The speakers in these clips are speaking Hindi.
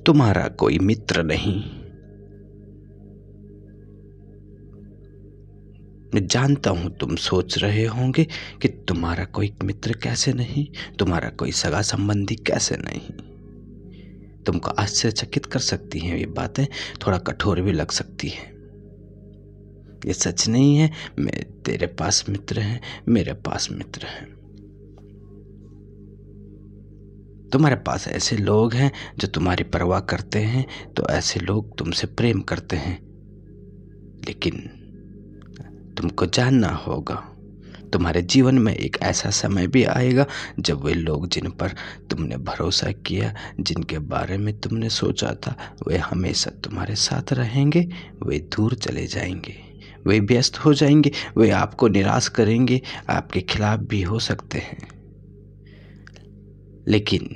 तुम्हारा कोई मित्र नहीं। मैं जानता हूं तुम सोच रहे होंगे कि तुम्हारा कोई मित्र कैसे नहीं, तुम्हारा कोई सगा संबंधी कैसे नहीं। तुमको आश्चर्यचकित कर सकती हैं ये बातें, थोड़ा कठोर भी लग सकती हैं। ये सच नहीं है। तेरे पास मित्र हैं, मेरे पास मित्र हैं। तुम्हारे पास ऐसे लोग हैं जो तुम्हारी परवाह करते हैं, तो ऐसे लोग तुमसे प्रेम करते हैं। लेकिन तुमको जानना होगा, तुम्हारे जीवन में एक ऐसा समय भी आएगा जब वे लोग जिन पर तुमने भरोसा किया, जिनके बारे में तुमने सोचा था वे हमेशा तुम्हारे साथ रहेंगे, वे दूर चले जाएंगे, वे व्यस्त हो जाएंगे, वे आपको निराश करेंगे, आपके खिलाफ भी हो सकते हैं। लेकिन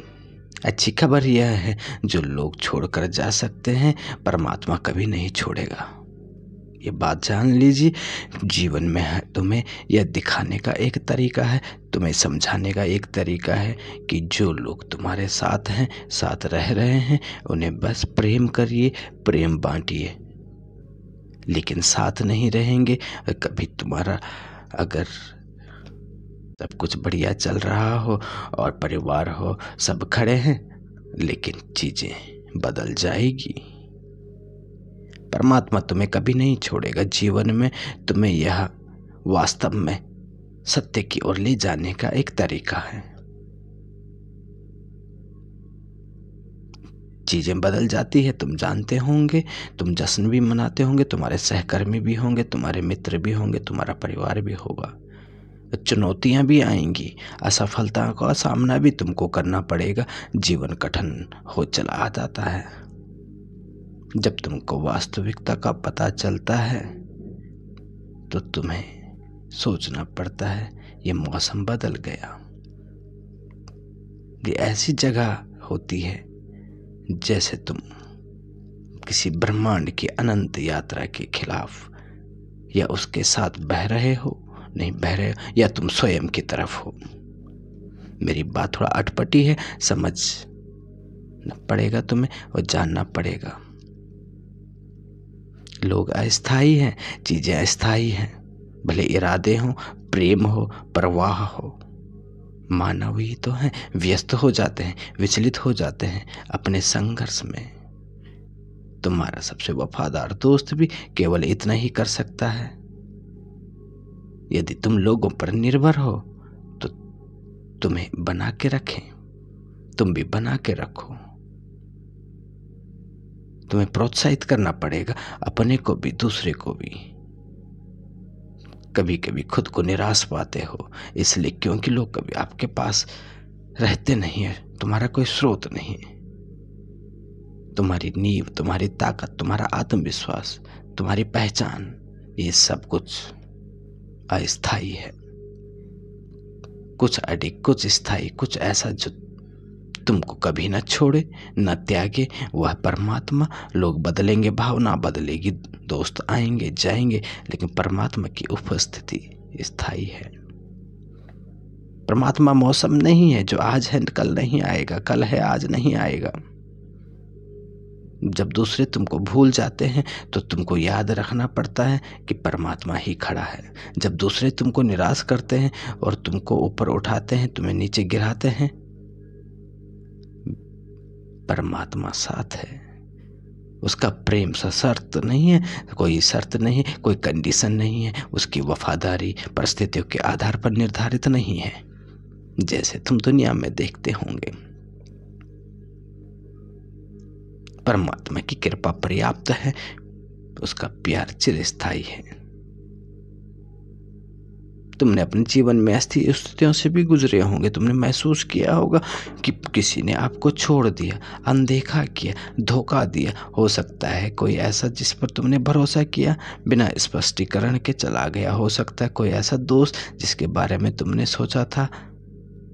अच्छी खबर यह है, जो लोग छोड़कर जा सकते हैं परमात्मा कभी नहीं छोड़ेगा। ये बात जान लीजिए। जीवन में है तुम्हें यह दिखाने का एक तरीका है, तुम्हें समझाने का एक तरीका है कि जो लोग तुम्हारे साथ हैं, साथ रह रहे हैं, उन्हें बस प्रेम करिए, प्रेम बांटिए। लेकिन साथ नहीं रहेंगे कभी। तुम्हारा अगर सब कुछ बढ़िया चल रहा हो और परिवार हो, सब खड़े हैं, लेकिन चीजें बदल जाएगी। परमात्मा तुम्हें कभी नहीं छोड़ेगा। जीवन में तुम्हें यह वास्तव में सत्य की ओर ले जाने का एक तरीका है। चीजें बदल जाती है, तुम जानते होंगे। तुम जश्न भी मनाते होंगे, तुम्हारे सहकर्मी भी होंगे, तुम्हारे मित्र भी होंगे, तुम्हारा परिवार भी होगा। चुनौतियां भी आएंगी, असफलता का सामना भी तुमको करना पड़ेगा। जीवन कठिन हो चला जाता है। जब तुमको वास्तविकता का पता चलता है तो तुम्हें सोचना पड़ता है, ये मौसम बदल गया। ये ऐसी जगह होती है जैसे तुम किसी ब्रह्मांड की अनंत यात्रा के खिलाफ या उसके साथ बह रहे हो, नहीं बह रहे, या तुम स्वयं की तरफ हो। मेरी बात थोड़ा अटपटी है, समझना पड़ेगा तुम्हें और जानना पड़ेगा। लोग अस्थाई हैं, चीजें अस्थाई हैं। भले इरादे हो, प्रेम हो, परवाह हो, मानव ही तो हैं। व्यस्त हो जाते हैं, विचलित हो जाते हैं अपने संघर्ष में। तुम्हारा सबसे वफादार दोस्त भी केवल इतना ही कर सकता है। यदि तुम लोगों पर निर्भर हो तो तुम्हें बना के रखें, तुम भी बना के रखो। तुम्हें प्रोत्साहित करना पड़ेगा, अपने को भी दूसरे को भी। कभी कभी खुद को निराश पाते हो, इसलिए क्योंकि लोग कभी आपके पास रहते नहीं है, तुम्हारा कोई स्रोत नहीं है। तुम्हारी नींव, तुम्हारी ताकत, तुम्हारा आत्मविश्वास, तुम्हारी पहचान, ये सब कुछ अस्थाई है। कुछ अडिग, कुछ स्थायी, कुछ ऐसा जो तुमको कभी न छोड़े न त्यागे, वह परमात्मा। लोग बदलेंगे, भावना बदलेगी, दोस्त आएंगे जाएंगे, लेकिन परमात्मा की उपस्थिति स्थायी है। परमात्मा मौसम नहीं है जो आज है कल नहीं आएगा, कल है आज नहीं आएगा। जब दूसरे तुमको भूल जाते हैं तो तुमको याद रखना पड़ता है कि परमात्मा ही खड़ा है। जब दूसरे तुमको निराश करते हैं और तुमको ऊपर उठाते हैं, तुम्हें नीचे गिराते हैं, परमात्मा साथ है। उसका प्रेम सशर्त नहीं है, कोई शर्त नहीं, कोई कंडीशन नहीं है। उसकी वफादारी परिस्थितियों के आधार पर निर्धारित नहीं है, जैसे तुम दुनिया में देखते होंगे। परमात्मा की कृपा पर्याप्त है, उसका प्यार चिरस्थायी है। तुमने अपने जीवन में ऐसी स्थितियों से भी गुजरे होंगे। तुमने महसूस किया होगा कि किसी ने आपको छोड़ दिया, अनदेखा किया, धोखा दिया। हो सकता है कोई ऐसा जिस पर तुमने भरोसा किया बिना स्पष्टीकरण के चला गया। हो सकता है कोई ऐसा दोस्त जिसके बारे में तुमने सोचा था,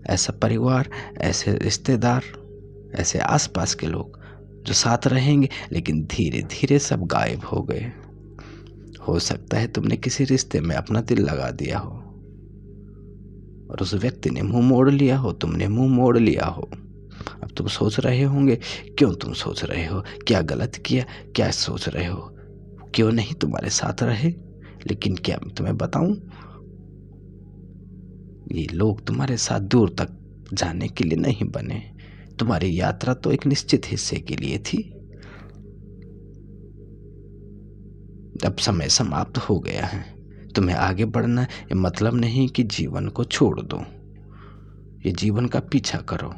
ऐसा परिवार, ऐसे रिश्तेदार, ऐसे आसपास के लोग जो साथ रहेंगे, लेकिन धीरे धीरे सब गायब हो गए। हो सकता है तुमने किसी रिश्ते में अपना दिल लगा दिया हो और उस व्यक्ति ने मुंह मोड़ लिया हो, तुमने मुंह मोड़ लिया हो। अब तुम सोच रहे होंगे, क्यों तुम सोच रहे हो, क्या गलत किया, क्या सोच रहे हो, क्यों नहीं तुम्हारे साथ रहे। लेकिन क्या मैं तुम्हें बताऊं, ये लोग तुम्हारे साथ दूर तक जाने के लिए नहीं बने। तुम्हारी यात्रा तो एक निश्चित हिस्से के लिए थी। अब समय समाप्त हो गया है, तुम्हें आगे बढ़ना है। ये मतलब नहीं कि जीवन को छोड़ दो, ये जीवन का पीछा करो।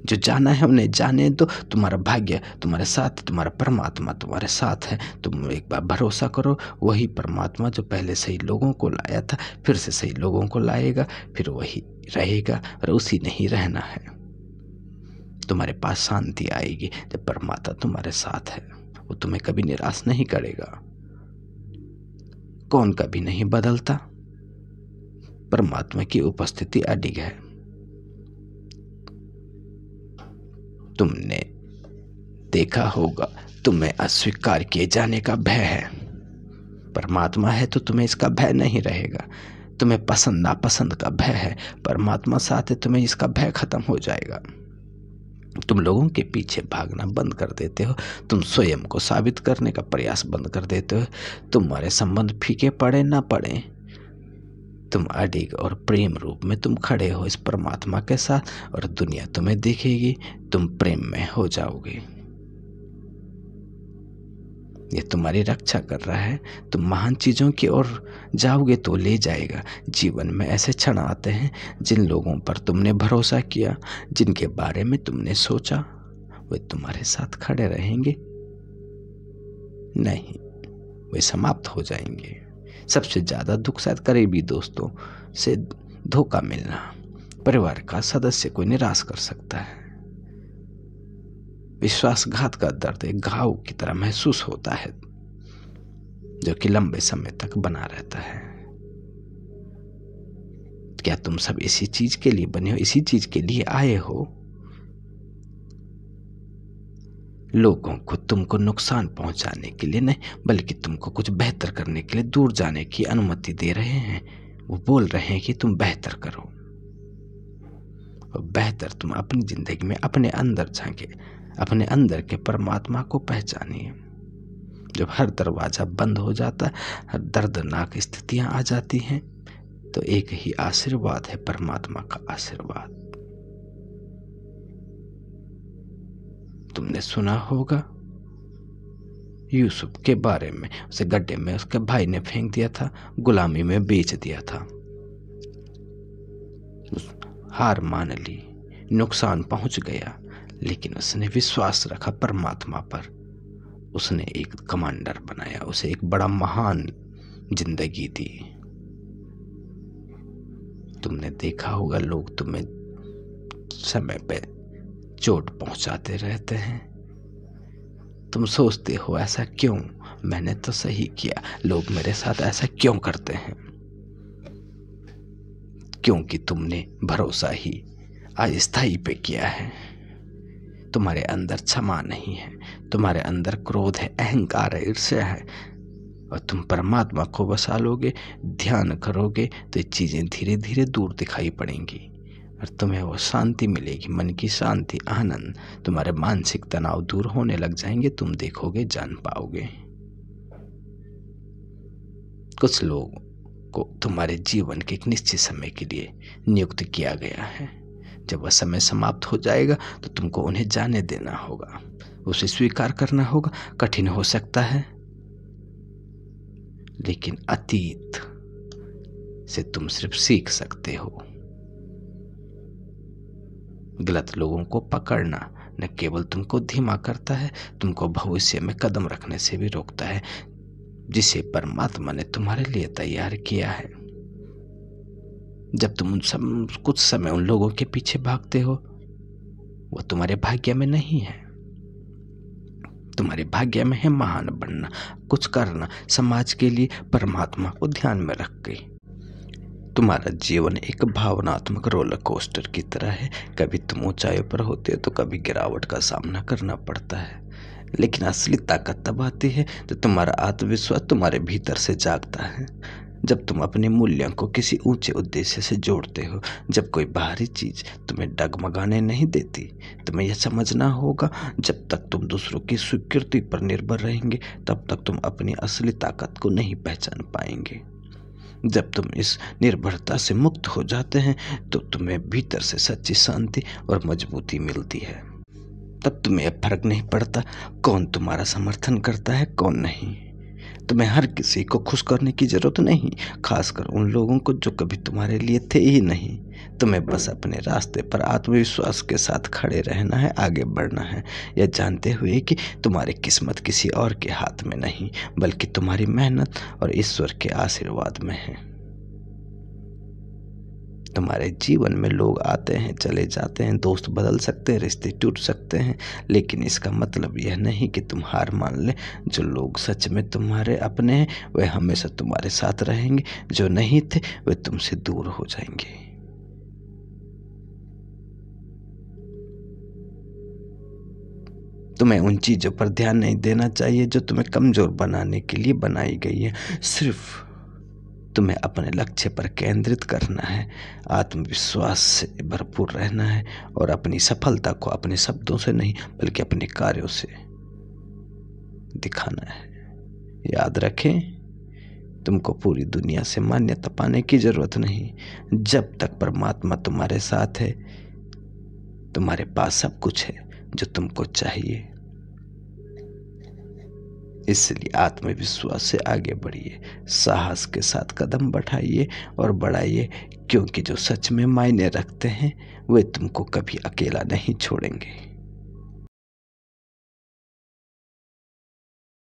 जो जाना है उन्हें जाने दो। तुम्हारा भाग्य तुम्हारे साथ, तुम्हारा परमात्मा तुम्हारे साथ है। तुम एक बार भरोसा करो, वही परमात्मा जो पहले सही लोगों को लाया था फिर से सही लोगों को लाएगा, फिर वही रहेगा और उसी ने ही रहना है। तुम्हारे पास शांति आएगी जब परमात्मा तुम्हारे साथ है। वो तुम्हें कभी निराश नहीं करेगा। कौन कभी नहीं बदलता, परमात्मा की उपस्थिति अडिग है। तुमने देखा होगा, तुम्हें अस्वीकार किए जाने का भय है। परमात्मा है तो तुम्हें इसका भय नहीं रहेगा। तुम्हें पसंद नापसंद का भय है, परमात्मा साथ है, तुम्हें इसका भय खत्म हो जाएगा। तुम लोगों के पीछे भागना बंद कर देते हो, तुम स्वयं को साबित करने का प्रयास बंद कर देते हो। तुम्हारे संबंध फीके पड़े ना पड़े, तुम अडिग और प्रेम रूप में तुम खड़े हो इस परमात्मा के साथ, और दुनिया तुम्हें देखेगी, तुम प्रेम में हो जाओगे। ये तुम्हारी रक्षा कर रहा है। तुम महान चीजों की ओर जाओगे तो ले जाएगा। जीवन में ऐसे क्षण आते हैं, जिन लोगों पर तुमने भरोसा किया, जिनके बारे में तुमने सोचा, वे तुम्हारे साथ खड़े रहेंगे नहीं, वे समाप्त हो जाएंगे। सबसे ज्यादा दुख शायद करीबी दोस्तों से धोखा मिलना। परिवार का सदस्य कोई निराश कर सकता है। विश्वासघात का दर्द एक घाव की तरह महसूस होता है, जो कि लंबे समय तक बना रहता है। क्या तुम सब इसी चीज के लिए बने हो, इसी चीज के लिए आए हो? लोगों को तुमको नुकसान पहुंचाने के लिए नहीं, बल्कि तुमको कुछ बेहतर करने के लिए दूर जाने की अनुमति दे रहे हैं। वो बोल रहे हैं कि तुम बेहतर करो, और बेहतर तुम अपनी जिंदगी में अपने अंदर झांके, अपने अंदर के परमात्मा को पहचानिए। जब हर दरवाजा बंद हो जाता है, हर दर्दनाक स्थितियां आ जाती हैं, तो एक ही आशीर्वाद है, परमात्मा का आशीर्वाद। तुमने सुना होगा यूसुफ के बारे में, उसे गड्ढे में उसके भाई ने फेंक दिया था, गुलामी में बेच दिया था। हार मान ली, नुकसान पहुंच गया, लेकिन उसने विश्वास रखा परमात्मा पर। उसने एक कमांडर बनाया, उसे एक बड़ा महान जिंदगी दी। तुमने देखा होगा, लोग तुम्हें समय पे चोट पहुंचाते रहते हैं। तुम सोचते हो ऐसा क्यों, मैंने तो सही किया, लोग मेरे साथ ऐसा क्यों करते हैं? क्योंकि तुमने भरोसा ही अस्थायी पे किया है। तुम्हारे अंदर क्षमा नहीं है, तुम्हारे अंदर क्रोध है, अहंकार है, ईर्ष्या है, और तुम परमात्मा को बसा लोगे, ध्यान करोगे, तो ये चीजें धीरे धीरे दूर दिखाई पड़ेंगी और तुम्हें वो शांति मिलेगी, मन की शांति, आनंद। तुम्हारे मानसिक तनाव दूर होने लग जाएंगे, तुम देखोगे, जान पाओगे। कुछ लोग को तुम्हारे जीवन के एक निश्चित समय के लिए नियुक्त किया गया है। जब वह समय समाप्त हो जाएगा तो तुमको उन्हें जाने देना होगा, उसे स्वीकार करना होगा। कठिन हो सकता है, लेकिन अतीत से तुम सिर्फ सीख सकते हो। गलत लोगों को पकड़ना न केवल तुमको धीमा करता है, तुमको भविष्य में कदम रखने से भी रोकता है, जिसे परमात्मा ने तुम्हारे लिए तैयार किया है। जब तुम कुछ समय उन लोगों के पीछे भागते हो, वो तुम्हारे भाग्य में नहीं है। तुम्हारे भाग्य में है महान बनना, कुछ करना समाज के लिए, परमात्मा को ध्यान में रख के। तुम्हारा जीवन एक भावनात्मक रोलर कोस्टर की तरह है। कभी तुम ऊंचाई पर होते हो तो कभी गिरावट का सामना करना पड़ता है, लेकिन असली ताकत तब आती है जब तुम्हारा आत्मविश्वास तुम्हारे भीतर से जागता है। जब तुम अपने मूल्यों को किसी ऊंचे उद्देश्य से जोड़ते हो, जब कोई बाहरी चीज तुम्हें डगमगाने नहीं देती, तुम्हें यह समझना होगा जब तक तुम दूसरों की स्वीकृति पर निर्भर रहेंगे तब तक तुम अपनी असली ताकत को नहीं पहचान पाएंगे। जब तुम इस निर्भरता से मुक्त हो जाते हैं तो तुम्हें भीतर से सच्ची शांति और मजबूती मिलती है। तब तुम्हें यह फर्क नहीं पड़ता कौन तुम्हारा समर्थन करता है कौन नहीं। तुम्हें हर किसी को खुश करने की जरूरत नहीं, खासकर उन लोगों को जो कभी तुम्हारे लिए थे ही नहीं। तुम्हें बस अपने रास्ते पर आत्मविश्वास के साथ खड़े रहना है, आगे बढ़ना है, यह जानते हुए कि तुम्हारी किस्मत किसी और के हाथ में नहीं बल्कि तुम्हारी मेहनत और ईश्वर के आशीर्वाद में है। तुम्हारे जीवन में लोग आते हैं चले जाते हैं, दोस्त बदल सकते हैं, रिश्ते टूट सकते हैं, लेकिन इसका मतलब यह नहीं कि तुम हार मान ले। जो लोग सच में तुम्हारे अपने हैं वे हमेशा तुम्हारे साथ रहेंगे, जो नहीं थे वे तुमसे दूर हो जाएंगे। तुम्हें उन चीजों पर ध्यान नहीं देना चाहिए जो तुम्हें कमजोर बनाने के लिए बनाई गई है। सिर्फ तुम्हें अपने लक्ष्य पर केंद्रित करना है, आत्मविश्वास से भरपूर रहना है और अपनी सफलता को अपने शब्दों से नहीं बल्कि अपने कार्यों से दिखाना है। याद रखें, तुमको पूरी दुनिया से मान्यता पाने की जरूरत नहीं। जब तक परमात्मा तुम्हारे साथ है तुम्हारे पास सब कुछ है जो तुमको चाहिए। इसलिए आत्मविश्वास से आगे बढ़िए, साहस के साथ कदम बढ़ाइए और बढ़ाइए, क्योंकि जो सच में मायने रखते हैं वे तुमको कभी अकेला नहीं छोड़ेंगे।